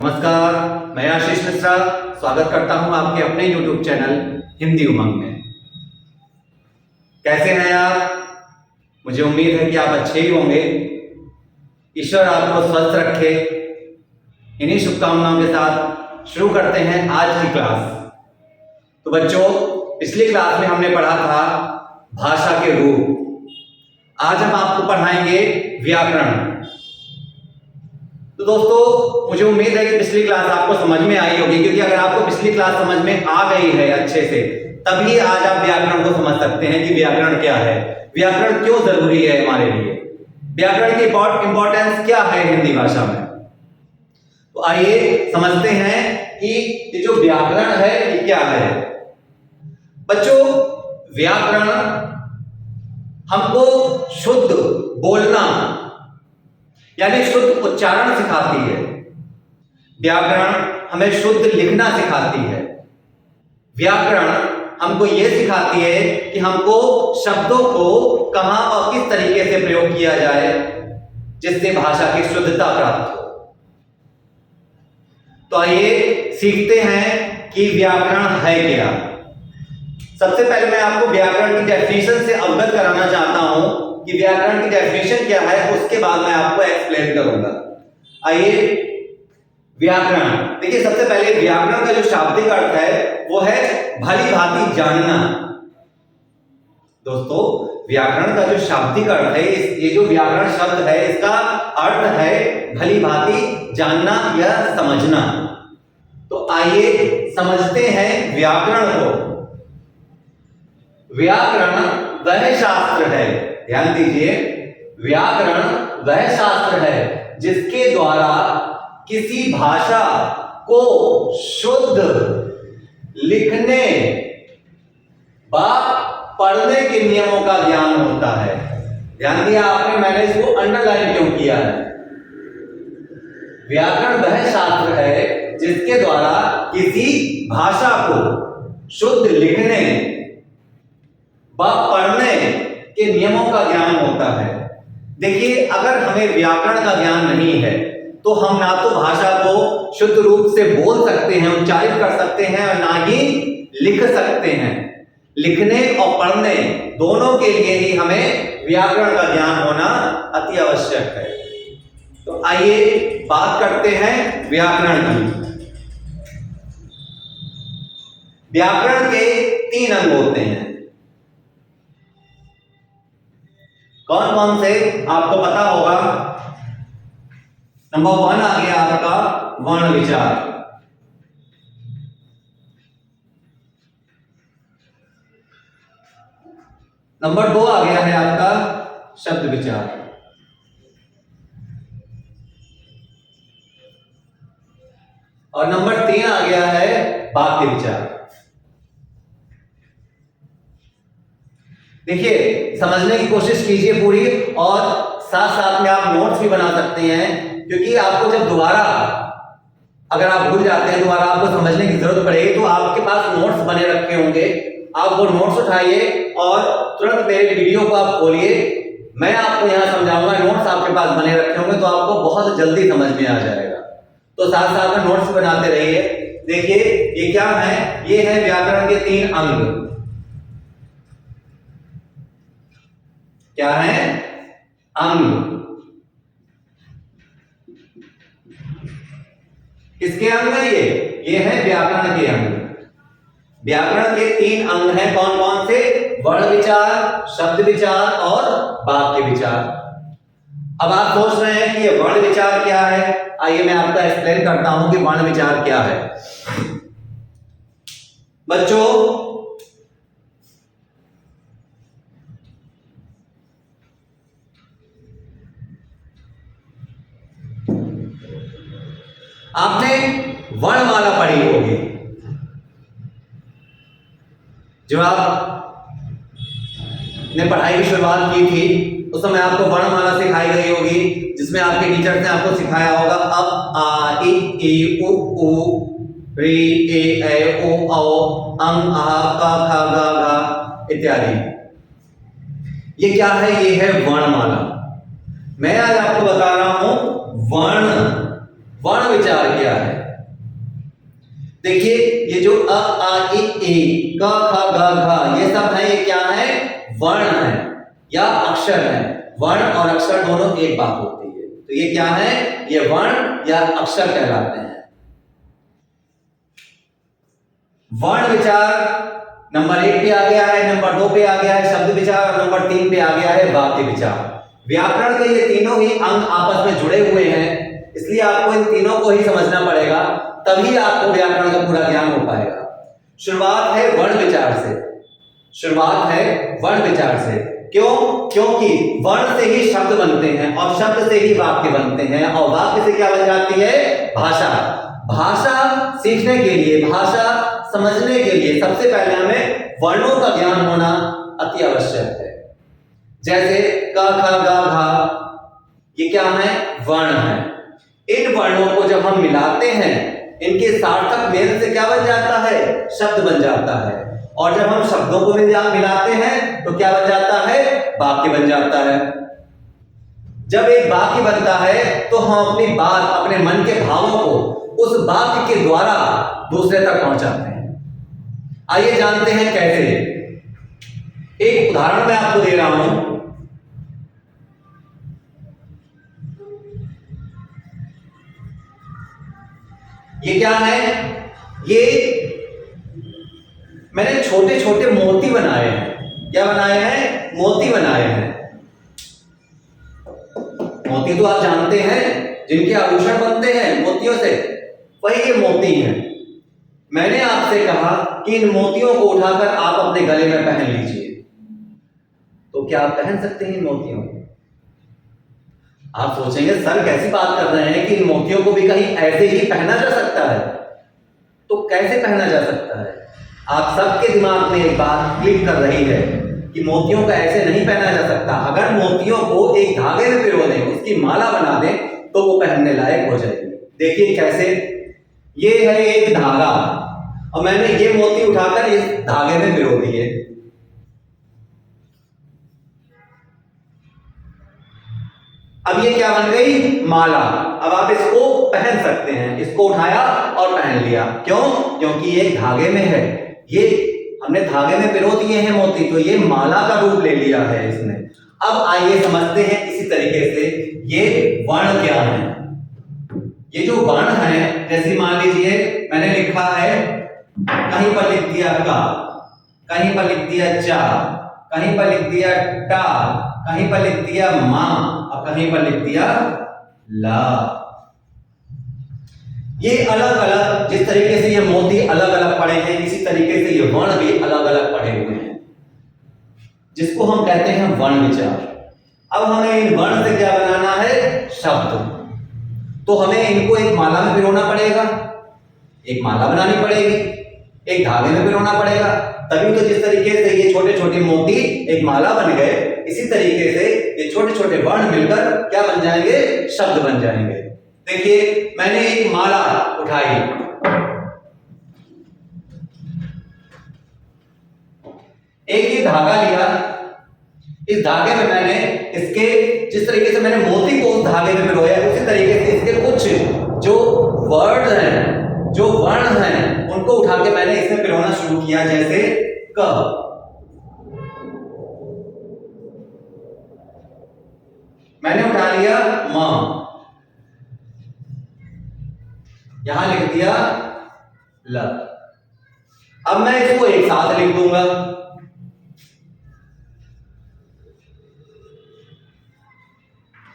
नमस्कार, मैं आशीष मिश्रा स्वागत करता हूं आपके अपने YouTube चैनल हिंदी उमंग में। कैसे हैं आप? मुझे उम्मीद है कि आप अच्छे ही होंगे। ईश्वर आपको स्वस्थ रखे। इन्हीं शुभकामनाओं के साथ शुरू करते हैं आज की क्लास। तो बच्चों, पिछली क्लास में हमने पढ़ा था भाषा के रूप। आज हम आपको पढ़ाएंगे व्याकरण। तो दोस्तों, मुझे उम्मीद है कि पिछली क्लास आपको समझ में आई होगी, क्योंकि अगर आपको पिछली क्लास समझ में आ गई है अच्छे से, तभी आज आप व्याकरण को समझ सकते हैं कि व्याकरण क्या है, व्याकरण क्यों जरूरी है हमारे लिए, व्याकरण की इंपॉर्टेंस क्या है हिंदी भाषा में। तो आइए समझते हैं कि ये जो व्याकरण है ये क्या है। बच्चों, व्याकरण हमको शुद्ध बोलना यानी शुद्ध उच्चारण सिखाती है। व्याकरण हमें शुद्ध लिखना सिखाती है। व्याकरण हमको यह सिखाती है कि हमको शब्दों को कहां और किस तरीके से प्रयोग किया जाए जिससे भाषा की शुद्धता प्राप्त हो। तो आइए सीखते हैं कि व्याकरण है क्या। सबसे पहले मैं आपको व्याकरण की डेफिनेशन से अवगत कराना चाहता हूं कि व्याकरण की डेफिनेशन क्या है, उसके बाद मैं आपको एक्सप्लेन करूंगा। आइए, व्याकरण देखिए, सबसे पहले व्याकरण का जो शाब्दिक अर्थ है वो है भली भांति जानना। दोस्तों, व्याकरण का जो शाब्दिक अर्थ है, ये जो व्याकरण शब्द है इसका अर्थ है भली भांति जानना या समझना। तो आइए समझते हैं व्याकरण को। व्याकरण वह शास्त्र है, ध्यान दीजिए, व्याकरण वह शास्त्र है जिसके द्वारा किसी भाषा को शुद्ध लिखने व पढ़ने के नियमों का ज्ञान होता है। ध्यान दिया आपने, मैंने इसको अंडरलाइन क्यों किया है। व्याकरण वह शास्त्र है जिसके द्वारा किसी भाषा को शुद्ध लिखने व पढ़ने के नियमों का ज्ञान होता है। देखिए, अगर हमें व्याकरण का ज्ञान नहीं है तो हम ना तो भाषा को शुद्ध रूप से बोल सकते हैं, उच्चारित कर सकते हैं, और ना ही लिख सकते हैं। लिखने और पढ़ने दोनों के लिए ही हमें व्याकरण का ज्ञान होना अति आवश्यक है। तो आइए बात करते हैं व्याकरण की। व्याकरण के 3 अंग होते हैं। कौन कौन से आपको पता होगा। नंबर 1 आ गया आपका वर्ण विचार। नंबर 2 आ गया है आपका शब्द विचार। और नंबर 3 आ गया है वाक्य विचार। देखिए, समझने की कोशिश कीजिए पूरी, और साथ साथ में आप नोट्स भी बना सकते हैं, क्योंकि आपको जब दोबारा अगर आप भूल जाते हैं, दोबारा आपको समझने की जरूरत पड़ेगी, तो आपके पास नोट्स बने रखे होंगे। आप वो नोट्स उठाइए और तुरंत मेरे वीडियो को आप खोलिए, मैं आपको यहां समझाऊंगा। नोट्स आपके पास बने रखे होंगे तो आपको बहुत जल्दी समझ में आ जाएगा। तो साथ साथ में नोट्स बनाते रहिए। देखिए, ये क्या है, ये है व्याकरण के 3 अंग। क्या है? अंग। किसके अंग है ये है व्याकरण के अंग। व्याकरण के 3 अंग हैं, कौन कौन से? वर्ण विचार, शब्द विचार और वाक्य विचार। अब आप सोच रहे हैं कि ये वर्ण विचार क्या है। आइए मैं आपको एक्सप्लेन करता हूं कि वर्ण विचार क्या है। बच्चों, आपने वर्णमाला पढ़ी होगी। जब आपने पढ़ाई की शुरुआत की थी उस समय आपको वर्णमाला सिखाई गई होगी, जिसमें आपके टीचर ने आपको सिखाया होगा अब आ इ ई उ ऊ ऋ ए ऐ ओ औ अं आ क ख ग घ इत्यादि। ये क्या है? ये है वर्णमाला। मैं आज आपको बता रहा हूं वर्ण वर्ण विचार क्या है? देखिए ये जो अ आ इ ई क ख ग घ ये सब है, ये क्या है? वर्ण है या अक्षर है। वर्ण और अक्षर दोनों एक बात होती है, तो ये क्या है? ये वर्ण या अक्षर कहलाते हैं। वर्ण विचार नंबर 1 पे आ गया है, नंबर 2 पे आ गया है शब्द विचार, और नंबर 3 पे आ गया है वाक्य विचार। व्याकरण के ये तीनों ही अंग आपस में जुड़े हुए हैं, इसलिए आपको इन तीनों को ही समझना पड़ेगा, तभी आपको व्याकरण का पूरा ज्ञान हो पाएगा। शुरुआत है वर्ण विचार से। शुरुआत है वर्ण विचार से। क्यों? क्योंकि वर्ण से ही शब्द बनते हैं और शब्द से ही वाक्य बनते हैं, और वाक्य से क्या बन जाती है? भाषा। भाषा सीखने के लिए, भाषा समझने के लिए सबसे पहले हमें वर्णों का ज्ञान होना अति आवश्यक है। जैसे क ख ग घ ये क्या है? वर्ण है। इन वर्णों को जब हम मिलाते हैं, इनके सार्थक मेल से क्या बन जाता है? शब्द बन जाता है। और जब हम शब्दों को मिलाते हैं तो क्या बन जाता है? वाक्य बन जाता है। जब एक वाक्य बनता है तो हम अपनी बात, अपने मन के भावों को उस वाक्य के द्वारा दूसरे तक पहुंचाते हैं। आइए जानते हैं कैसे। एक उदाहरण मैं आपको दे रहा हूं। ये क्या है? ये मैंने छोटे छोटे मोती बनाए हैं। क्या बनाए हैं? मोती बनाए हैं। मोती तो आप जानते हैं, जिनके आभूषण बनते हैं मोतियों से, वही ये मोती हैं। मैंने आपसे कहा कि इन मोतियों को उठाकर आप अपने गले में पहन लीजिए, तो क्या आप पहन सकते हैं इन मोतियों को? आप सोचेंगे सर कैसी बात कर रहे हैं कि इन मोतियों को भी कहीं ऐसे ही पहना जा सकता है? तो कैसे पहना जा सकता है? आप सबके दिमाग में एक बात क्लिक कर रही है कि मोतियों का ऐसे नहीं पहना जा सकता। अगर मोतियों को एक धागे में पिरो दें, उसकी माला बना दें, तो वो पहनने लायक हो जाएगी। देखिए कैसे। ये है एक धागा और मैंने ये मोती उठाकर इस धागे में पिरो दिए। अब ये क्या बन गई? माला। अब आप इसको पहन सकते हैं। इसको उठाया और पहन लिया। क्यों? क्योंकि ये धागे में है। ये हमने धागे में पिरो दिए हैं मोती, तो ये माला का रूप ले लिया है इसने। अब आइए समझते हैं इसी तरीके से ये वर्ण क्या है। ये जो वर्ण है, जैसे मान लीजिए मैंने लिखा है, कहीं पर लिख दिया का, कहीं पर लिख दिया चा, कहीं पर लिख दिया टा, कहीं पर लिख दिया मां, और कहीं पर लिख दिया ला। ये अलग अलग, जिस तरीके से ये मोती अलग अलग पड़े हैं, इसी तरीके से ये वर्ण भी अलग अलग पड़े हुए हैं, जिसको हम कहते हैं वर्ण विचार। अब हमें इन वर्ण से क्या बनाना है? शब्द। तो हमें इनको एक माला में पिरोना पड़ेगा, एक माला बनानी पड़ेगी, एक धागे में पिरोना पड़ेगा, तभी तो जिस तरीके से ये छोटे छोटे मोती एक माला बन गए, इसी तरीके से ये छोटे छोटे वर्ण मिलकर क्या बन जाएंगे? शब्द बन जाएंगे। देखिए मैंने एक माला उठाई, एक ही धागा लिया, इस धागे में मैंने इसके, जिस तरीके से मैंने मोती को उस धागे में पिरोया, उसी तरीके से इसके कुछ जो वर्ड हैं, जो वर्ण हैं, उनको उठा के मैंने इसमें पिरोना शुरू किया। जैसे क, मैंने उठा लिया मां, यहां लिख दिया ल। अब मैं इसको एक साथ लिख दूंगा।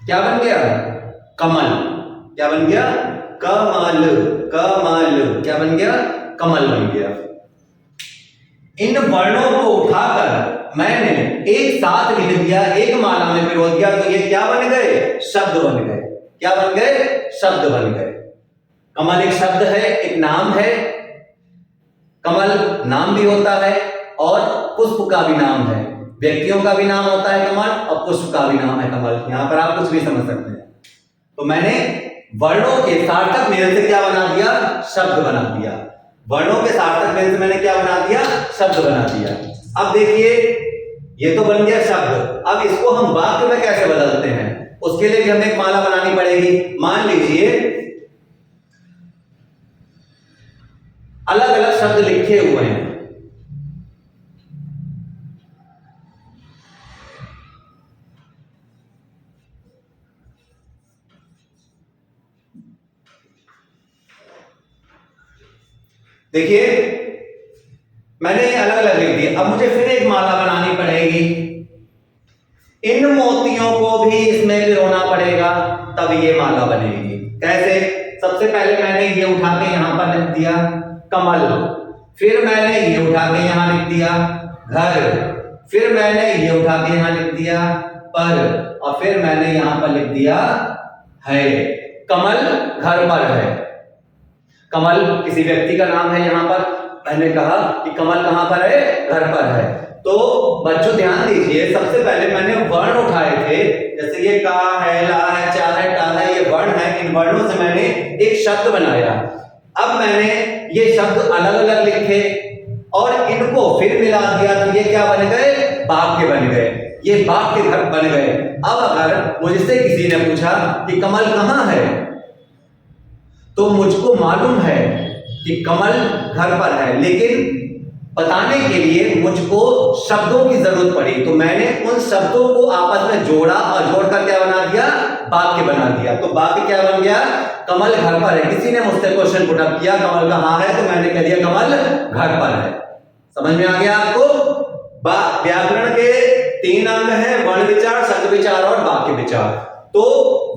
क्या बन गया? कमल। क्या बन गया? कमल। कमल क्या बन गया? कमल बन गया। इन वर्णों को उठाकर मैंने एक साथ लिख दिया, एक माला में पिरो दिया, तो ये क्या बन गए? शब्द बन गए। क्या बन गए? शब्द बन गए। कमल एक शब्द है, एक नाम है। कमल नाम भी होता है और पुष्प का भी नाम है। व्यक्तियों का भी नाम होता है कमल, और पुष्प का भी नाम है कमल। यहां पर आप कुछ भी समझ सकते हैं। तो मैंने वर्णों के सार्थक मेल से क्या बना दिया? शब्द बना दिया। वर्णों के सार्थक मेल से मैंने क्या बना दिया? शब्द बना दिया। अब देखिए ये तो बन गया शब्द। अब इसको हम वाक्य में कैसे बदलते हैं, उसके लिए भी हमें एक माला बनानी पड़ेगी। मान लीजिए अलग अलग शब्द लिखे हुए हैं। देखिए मैंने ये अलग अलग लिख दिया। अब मुझे फिर एक माला बनानी पड़ेगी। इन मोतियों को भी इसमें पिरोना पड़ेगा, तब ये माला बनेगी। कैसे? सबसे पहले मैंने ये उठा के यहां पर लिख दिया कमल, फिर मैंने ये उठा के यहां लिख दिया घर, फिर मैंने ये उठा के यहां लिख दिया पर, और फिर मैंने यहां पर लिख दिया है। कमल घर पर है। कमल किसी व्यक्ति का नाम है। यहां पर मैंने कहा कि कमल कहां पर है? घर पर है। तो बच्चों ध्यान दीजिए, सबसे पहले मैंने वर्ण उठाए थे, जैसे ये का है, ला है, चा है, टा है, ये वर्ण है। इन वर्णों से मैंने एक शब्द बनाया। अब मैंने ये शब्द अलग अलग लिखे और इनको फिर मिला दिया, तो ये क्या बन गए? वाक्य बन गए। ये वाक्य घर बन गए। अब अगर मुझसे किसी ने पूछा कि कमल कहां है, तो मुझको मालूम है कि कमल घर पर है, लेकिन बताने के लिए मुझको शब्दों की जरूरत पड़ी। तो मैंने उन शब्दों को आपस में जोड़ा और जोड़कर क्या बना दिया? वाक्य बना दिया। तो वाक्य क्या बन गया? कमल घर पर है। किसी ने मुझसे क्वेश्चन पुट अप किया कमल कहां है, तो मैंने कह दिया कमल घर पर है। समझ में आ गया आपको? व्याकरण के 3 अंग हैं, वर्ण विचार, शब्द विचार और वाक्य विचार। तो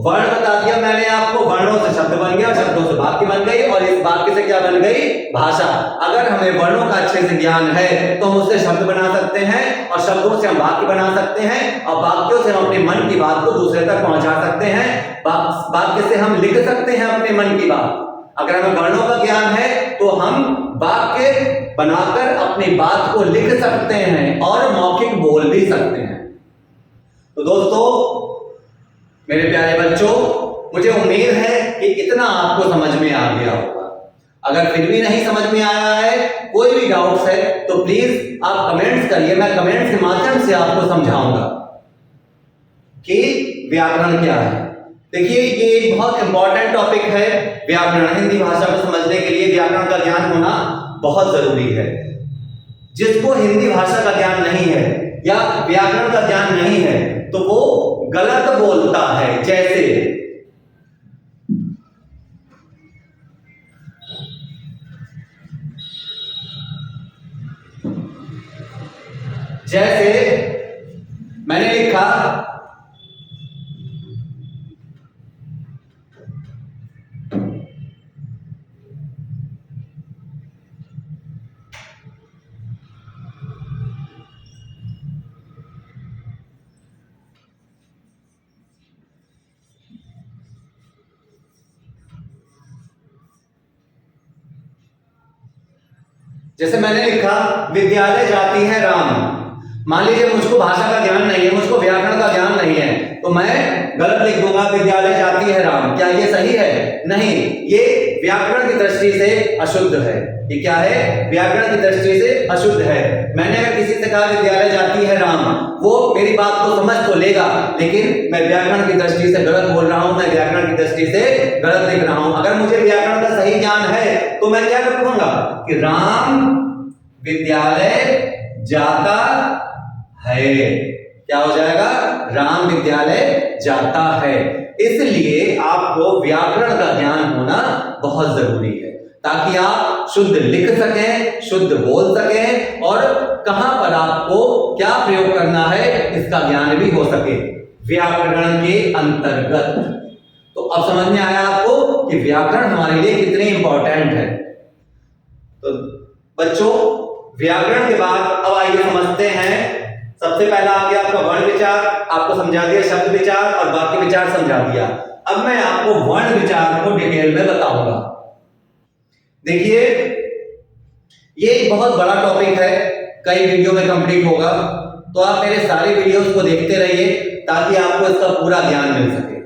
वर्ण बता दिया मैंने आपको, वर्णों से शब्द बन गया, शब्दों से वाक्य बन गई, और इस वाक्य से क्या बन गई? भाषा। अगर हमें वर्णों का अच्छे से ज्ञान है तो हम उससे शब्द बना सकते हैं, और शब्दों से हम वाक्य बना सकते हैं, और वाक्यों से हम अपने मन की बात को दूसरे तक पहुंचा सकते हैं। वाक्य से हम लिख सकते हैं अपने मन की बात। अगर हमें वर्णों का ज्ञान है तो हम वाक्य बनाकर अपनी बात को लिख सकते हैं और मौखिक बोल भी सकते हैं। तो दोस्तों, मेरे प्यारे बच्चों, मुझे उम्मीद है कि इतना आपको समझ में आ गया होगा। अगर फिर भी नहीं समझ में आया है, कोई भी डाउट्स है, तो प्लीज आप कमेंट्स करिए। मैं कमेंट्स के माध्यम से आपको समझाऊंगा कि व्याकरण क्या है। देखिए, ये एक बहुत इंपॉर्टेंट टॉपिक है व्याकरण। हिंदी भाषा को समझने के लिए व्याकरण का ज्ञान होना बहुत जरूरी है। जिसको हिंदी भाषा का ज्ञान नहीं है या व्याकरण का ज्ञान नहीं है, तो वो गलत बोलता है। जैसे मैंने लिखा विद्यालय जाती है राम। मान लीजिए मुझको भाषा का ज्ञान नहीं है, मुझको व्याकरण का ज्ञान नहीं है, तो मैं गलत लिख दूंगा विद्यालय जाती है राम। क्या ये सही है? नहीं, ये व्याकरण की दृष्टि से अशुद्ध है। ये क्या है? व्याकरण की दृष्टि से अशुद्ध है। मैंने अगर किसी से कहा विद्यालय जाती है राम, वो मेरी बात को समझ तो लेगा, लेकिन मैं व्याकरण की दृष्टि से गलत बोल रहा हूं, मैं व्याकरण की दृष्टि से गलत लिख रहा हूं। अगर मुझे व्याकरण का सही ज्ञान है तो मैं क्या लिखूंगा कि राम विद्यालय जाता है। क्या हो जाएगा? राम विद्यालय जाता है। इसलिए आपको व्याकरण का ज्ञान होना बहुत जरूरी है, ताकि आप शुद्ध लिख सकें, शुद्ध बोल सकें, और कहां पर आपको क्या प्रयोग करना है इसका ज्ञान भी हो सके व्याकरण के अंतर्गत। तो अब समझ में आया आपको कि व्याकरण हमारे लिए कितने इंपॉर्टेंट है। तो बच्चों, व्याकरण के बाद अब आइए समझते हैं। सबसे पहला आ गया आपका वर्ण विचार, आपको समझा दिया शब्द विचार और वाक्य विचार समझा दिया। अब मैं आपको वर्ण विचार को डिटेल में बताऊंगा। देखिए, ये एक बहुत बड़ा टॉपिक है, कई वीडियो में कंप्लीट होगा, तो आप मेरे सारे वीडियोस को देखते रहिए ताकि आपको इसका पूरा ज्ञान मिल सके।